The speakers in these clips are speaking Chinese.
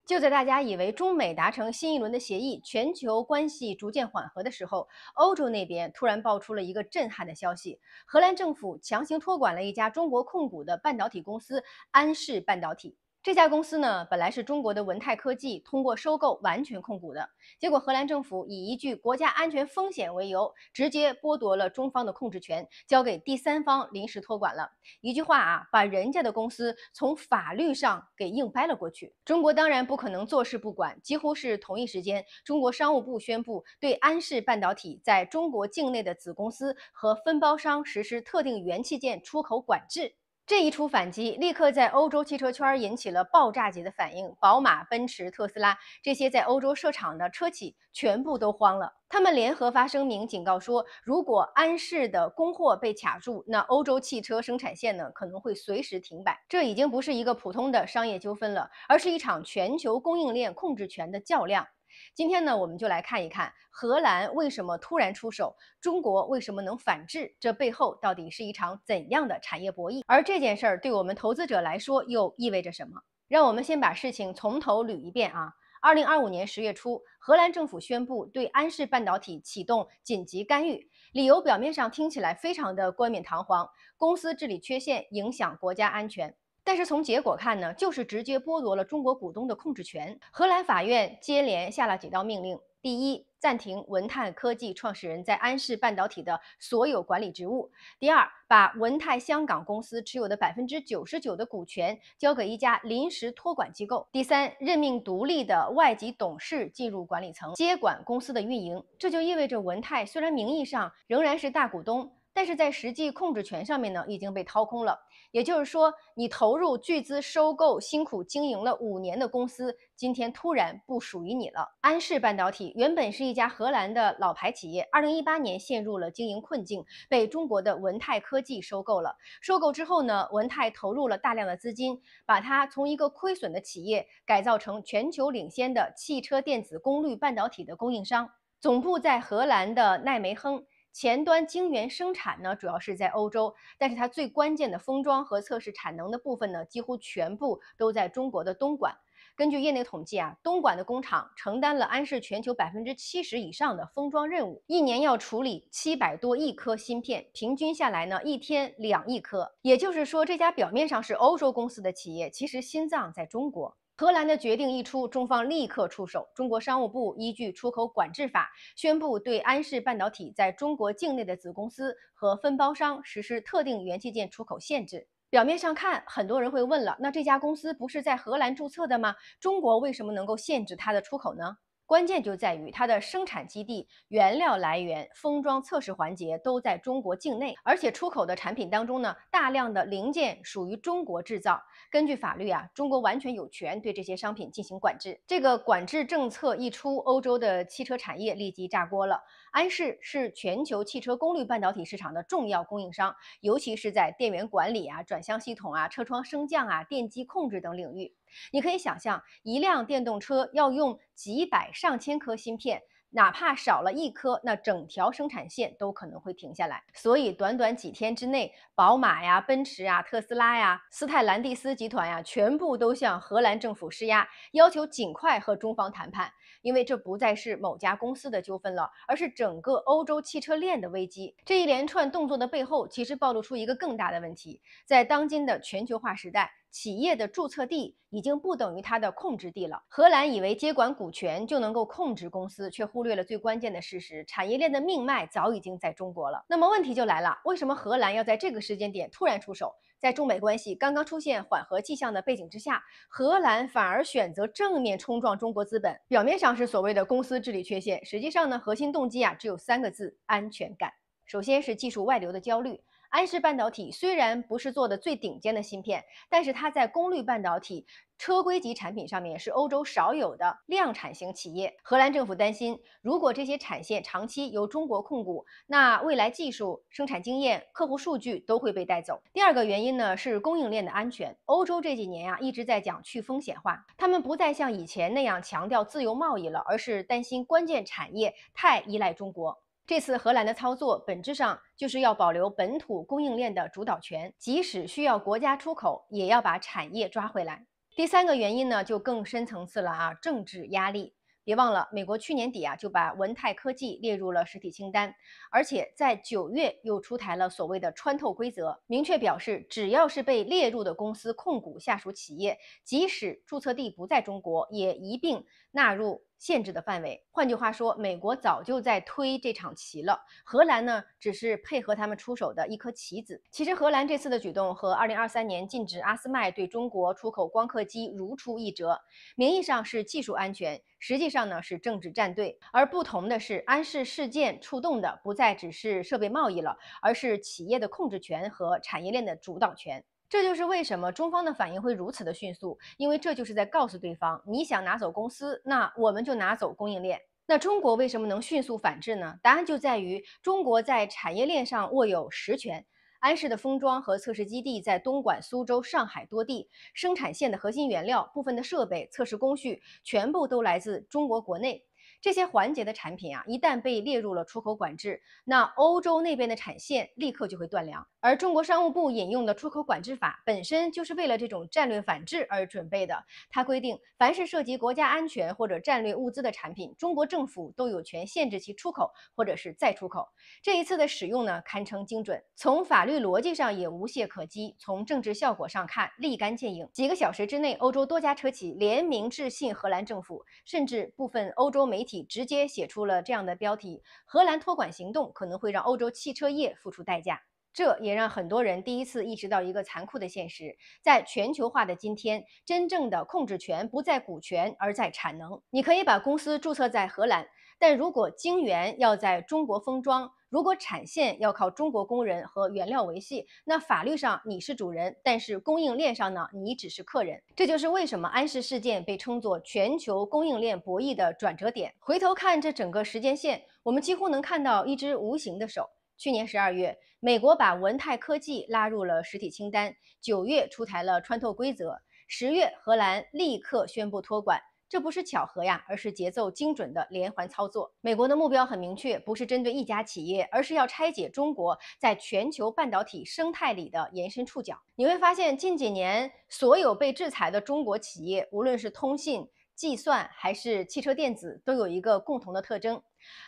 就在大家以为中美达成新一轮的协议，全球关系逐渐缓和的时候，欧洲那边突然爆出了一个震撼的消息：荷兰政府强行托管了一家中国控股的半导体公司安氏半导体。这家公司呢，本来是中国的文泰科技通过收购完全控股的，结果荷兰政府以一句国家安全风险为由，直接剥夺了中方的控制权，交给第三方临时托管了。一句话啊，把人家的公司从法律上给硬掰了过去。中国当然不可能坐视不管，几乎是同一时间，中国商务部宣布对安氏半导体在中国境内的子公司和分包商实施特定元器件出口管制。这一出反击，立刻在欧洲汽车圈引起了爆炸级的反应。宝马、奔驰、特斯拉这些在欧洲设厂的车企全部都慌了。他们联合发声明警告说，如果安氏的供货被卡住，那欧洲汽车生产线呢可能会随时停摆。这已经不是一个普通的商业纠纷了，而是一场全球供应链控制权的较量。今天呢，我们就来看一看荷兰为什么突然出手，中国为什么能反制，这背后到底是一场怎样的产业博弈？而这件事儿对我们投资者来说又意味着什么？让我们先把事情从头捋一遍啊。2025年10月初，荷兰政府宣布对安氏半导体启动紧急干预，理由表面上听起来非常的冠冕堂皇，公司治理缺陷影响国家安全。但是从结果看呢，就是直接剥夺了中国股东的控制权。荷兰法院接连下了几道命令：第一，暂停文泰科技创始人在安氏半导体的所有管理职务；第二，把文泰香港公司持有的99%的股权交给一家临时托管机构；第三，任命独立的外籍董事进入管理层，接管公司的运营。这就意味着文泰虽然名义上仍然是大股东，但是在实际控制权上面呢，已经被掏空了。也就是说，你投入巨资收购、辛苦经营了5年的公司，今天突然不属于你了。安氏半导体原本是一家荷兰的老牌企业，2018年陷入了经营困境，被中国的文泰科技收购了。收购之后呢，文泰投入了大量的资金，把它从一个亏损的企业改造成全球领先的汽车电子功率半导体的供应商，总部在荷兰的奈梅亨。前端晶圆生产呢，主要是在欧洲，但是它最关键的封装和测试产能的部分呢，几乎全部都在中国的东莞。根据业内统计啊，东莞的工厂承担了安氏全球70%以上的封装任务，一年要处理700多亿颗芯片，平均下来呢，一天2亿颗。也就是说，这家表面上是欧洲公司的企业，其实心脏在中国。荷兰的决定一出，中方立刻出手。中国商务部依据出口管制法，宣布对安氏半导体在中国境内的子公司和分包商实施特定元器件出口限制。表面上看，很多人会问了，那这家公司不是在荷兰注册的吗？中国为什么能够限制它的出口呢？关键就在于它的生产基地、原料来源、封装测试环节都在中国境内，而且出口的产品当中呢，大量的零件属于中国制造。根据法律啊，中国完全有权对这些商品进行管制。这个管制政策一出，欧洲的汽车产业立即炸锅了。安氏是全球汽车功率半导体市场的重要供应商，尤其是在电源管理啊、转向系统啊、车窗升降啊、电机控制等领域。你可以想象，一辆电动车要用几百上千颗芯片，哪怕少了一颗，那整条生产线都可能会停下来。所以短短几天之内，宝马呀、奔驰呀、特斯拉呀、斯泰兰蒂斯集团呀，全部都向荷兰政府施压，要求尽快和中方谈判。因为这不再是某家公司的纠纷了，而是整个欧洲汽车链的危机。这一连串动作的背后，其实暴露出一个更大的问题：在当今的全球化时代，企业的注册地已经不等于它的控制地了。荷兰以为接管股权就能够控制公司，却忽略了最关键的事实：产业链的命脉早已经在中国了。那么问题就来了，为什么荷兰要在这个时间点突然出手？在中美关系刚刚出现缓和迹象的背景之下，荷兰反而选择正面冲撞中国资本。表面上是所谓的公司治理缺陷，实际上呢，核心动机啊只有3个字：安全感。首先是技术外流的焦虑。安氏半导体虽然不是做的最顶尖的芯片，但是它在功率半导体车规级产品上面是欧洲少有的量产型企业。荷兰政府担心，如果这些产线长期由中国控股，那未来技术、生产经验、客户数据都会被带走。第二个原因呢是供应链的安全。欧洲这几年一直在讲去风险化，他们不再像以前那样强调自由贸易了，而是担心关键产业太依赖中国。这次荷兰的操作本质上就是要保留本土供应链的主导权，即使需要国家出口，也要把产业抓回来。第三个原因呢，就更深层次了啊，政治压力。别忘了，美国去年底啊就把文泰科技列入了实体清单，而且在9月又出台了所谓的穿透规则，明确表示，只要是被列入的公司控股下属企业，即使注册地不在中国，也一并纳入限制的范围。换句话说，美国早就在推这场棋了，荷兰呢只是配合他们出手的一颗棋子。其实荷兰这次的举动和2023年禁止阿斯麦对中国出口光刻机如出一辙，名义上是技术安全，实际上呢是政治站队。而不同的是，安氏事件触动的不再只是设备贸易了，而是企业的控制权和产业链的主导权。这就是为什么中方的反应会如此的迅速，因为这就是在告诉对方，你想拿走公司，那我们就拿走供应链。那中国为什么能迅速反制呢？答案就在于中国在产业链上握有实权。安氏的封装和测试基地在东莞、苏州、上海多地，生产线的核心原料、部分的设备、测试工序全部都来自中国国内。这些环节的产品啊，一旦被列入了出口管制，那欧洲那边的产线立刻就会断粮。而中国商务部引用的出口管制法本身就是为了这种战略反制而准备的。它规定，凡是涉及国家安全或者战略物资的产品，中国政府都有权限制其出口或者是再出口。这一次的使用呢，堪称精准，从法律逻辑上也无懈可击，从政治效果上看立竿见影。几个小时之内，欧洲多家车企联名致信荷兰政府，甚至部分欧洲媒体直接写出了这样的标题：荷兰托管行动可能会让欧洲汽车业付出代价。这也让很多人第一次意识到一个残酷的现实，在全球化的今天，真正的控制权不在股权，而在产能。你可以把公司注册在荷兰，但如果晶圆要在中国封装，如果产线要靠中国工人和原料维系，那法律上你是主人，但是供应链上呢，你只是客人。这就是为什么安氏事件被称作全球供应链博弈的转折点。回头看这整个时间线，我们几乎能看到一只无形的手。去年12月，美国把文泰科技拉入了实体清单，9月出台了穿透规则，10月荷兰立刻宣布托管。这不是巧合呀，而是节奏精准的连环操作。美国的目标很明确，不是针对一家企业，而是要拆解中国在全球半导体生态里的延伸触角。你会发现，近几年所有被制裁的中国企业，无论是通信、计算还是汽车电子，都有一个共同的特征，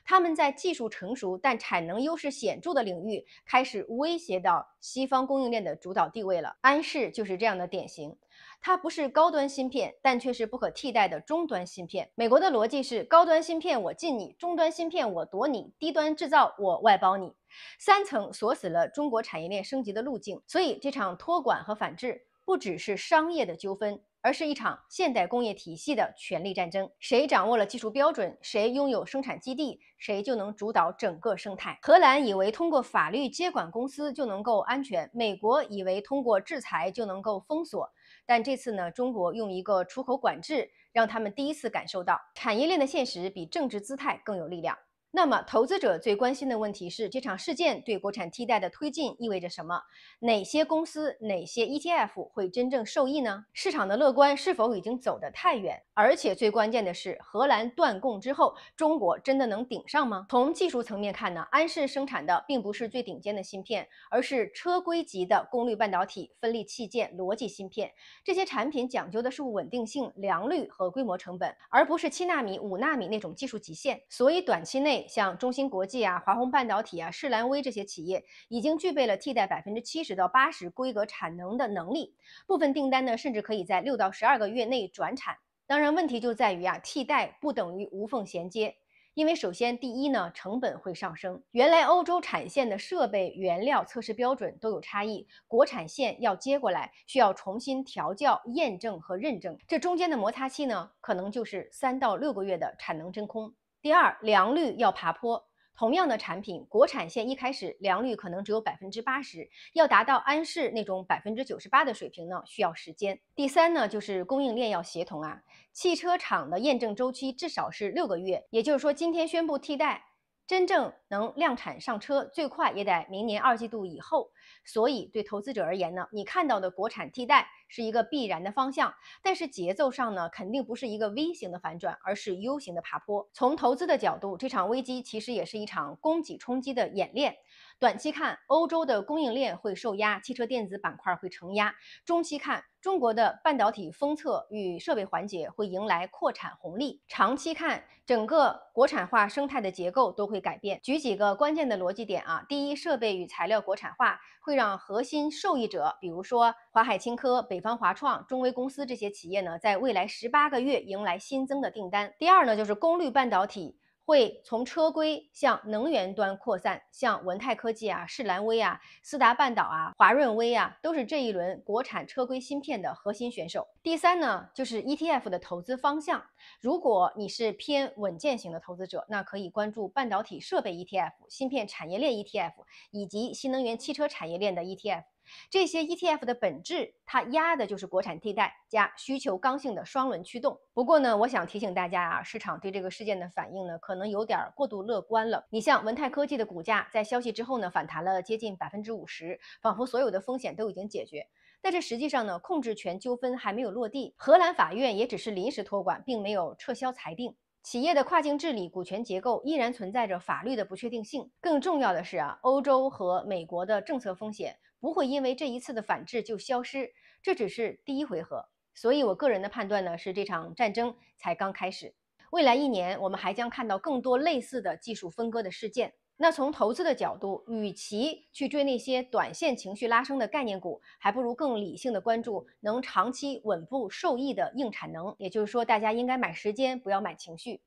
他们在技术成熟但产能优势显著的领域开始威胁到西方供应链的主导地位了。安氏就是这样的典型，它不是高端芯片，但却是不可替代的终端芯片。美国的逻辑是高端芯片我进你，中端芯片我夺你，低端制造我外包你，三层锁死了中国产业链升级的路径。所以这场托管和反制不只是商业的纠纷，而是一场现代工业体系的权力战争。谁掌握了技术标准，谁拥有生产基地，谁就能主导整个生态。荷兰以为通过法律接管公司就能够安全，美国以为通过制裁就能够封锁。但这次呢，中国用一个出口管制，让他们第一次感受到产业链的现实比政治姿态更有力量。那么，投资者最关心的问题是，这场事件对国产替代的推进意味着什么？哪些公司、哪些 ETF 会真正受益呢？市场的乐观是否已经走得太远？而且最关键的是，荷兰断供之后，中国真的能顶上吗？从技术层面看呢，安氏生产的并不是最顶尖的芯片，而是车规级的功率半导体、分立器件、逻辑芯片。这些产品讲究的是稳定性、良率和规模成本，而不是7纳米、5纳米那种技术极限。所以短期内，像中芯国际啊、华虹半导体啊、世兰微这些企业已经具备了替代70%到80%规格产能的能力，部分订单呢甚至可以在6到12个月内转产。当然，问题就在于替代不等于无缝衔接。因为首先，第一呢，成本会上升。原来欧洲产线的设备、原料、测试标准都有差异，国产线要接过来，需要重新调教、验证和认证。这中间的摩擦期呢，可能就是3到6个月的产能真空。第二，良率要爬坡。同样的产品，国产线一开始良率可能只有80%，要达到安氏那种98%的水平呢，需要时间。第三呢，就是供应链要协同啊，汽车厂的验证周期至少是6个月，也就是说，今天宣布替代，真正能量产上车，最快也得明年2季度以后。所以对投资者而言呢，你看到的国产替代是一个必然的方向，但是节奏上呢，肯定不是一个 V 型的反转，而是 U 型的爬坡。从投资的角度，这场危机其实也是一场供给冲击的演练。短期看，欧洲的供应链会受压，汽车电子板块会承压；中期看，中国的半导体封测与设备环节会迎来扩产红利；长期看，整个国产化生态的结构都会改变。举几个关键的逻辑点啊，第一，设备与材料国产化会让核心受益者，比如说华海清科、北方华创、中微公司这些企业呢，在未来18个月迎来新增的订单。第二呢，就是功率半导体会从车规向能源端扩散，像文泰科技啊、世兰微啊、思达半岛啊、华润微啊，都是这一轮国产车规芯片的核心选手。第三呢，就是 ETF 的投资方向。如果你是偏稳健型的投资者，那可以关注半导体设备 ETF、芯片产业链 ETF 以及新能源汽车产业链的 ETF。这些 ETF 的本质，它压的就是国产替代加需求刚性的双轮驱动。不过呢，我想提醒大家啊，市场对这个事件的反应呢，可能有点过度乐观了。你像文泰科技的股价在消息之后呢，反弹了接近50%，仿佛所有的风险都已经解决。但是实际上呢，控制权纠纷还没有落地，荷兰法院也只是临时托管，并没有撤销裁定。企业的跨境治理、股权结构依然存在着法律的不确定性。更重要的是啊，欧洲和美国的政策风险不会因为这一次的反制就消失，这只是第一回合。所以我个人的判断呢，是这场战争才刚开始。未来1年，我们还将看到更多类似的技术分割的事件。那从投资的角度，与其去追那些短线情绪拉升的概念股，还不如更理性的关注能长期稳步受益的硬产能。也就是说，大家应该买时间，不要买情绪。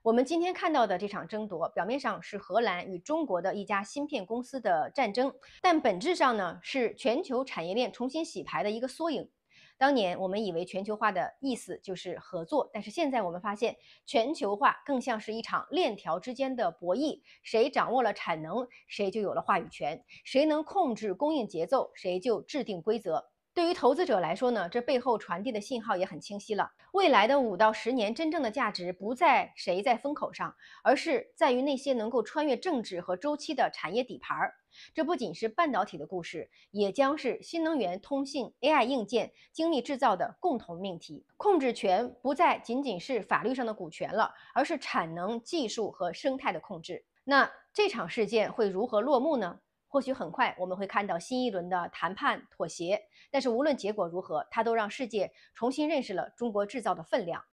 我们今天看到的这场争夺，表面上是荷兰与中国的一家芯片公司的战争，但本质上呢，是全球产业链重新洗牌的一个缩影。当年我们以为全球化的意思就是合作，但是现在我们发现，全球化更像是一场链条之间的博弈，谁掌握了产能，谁就有了话语权，谁能控制供应节奏，谁就制定规则。对于投资者来说呢，这背后传递的信号也很清晰了。未来的5到10年，真正的价值不在谁在风口上，而是在于那些能够穿越政治和周期的产业底盘。这不仅是半导体的故事，也将是新能源、通信、AI 硬件、精密制造的共同命题。控制权不再仅仅是法律上的股权了，而是产能、技术和生态的控制。那这场事件会如何落幕呢？或许很快我们会看到新一轮的谈判妥协，但是无论结果如何，它都让世界重新认识了中国制造的分量。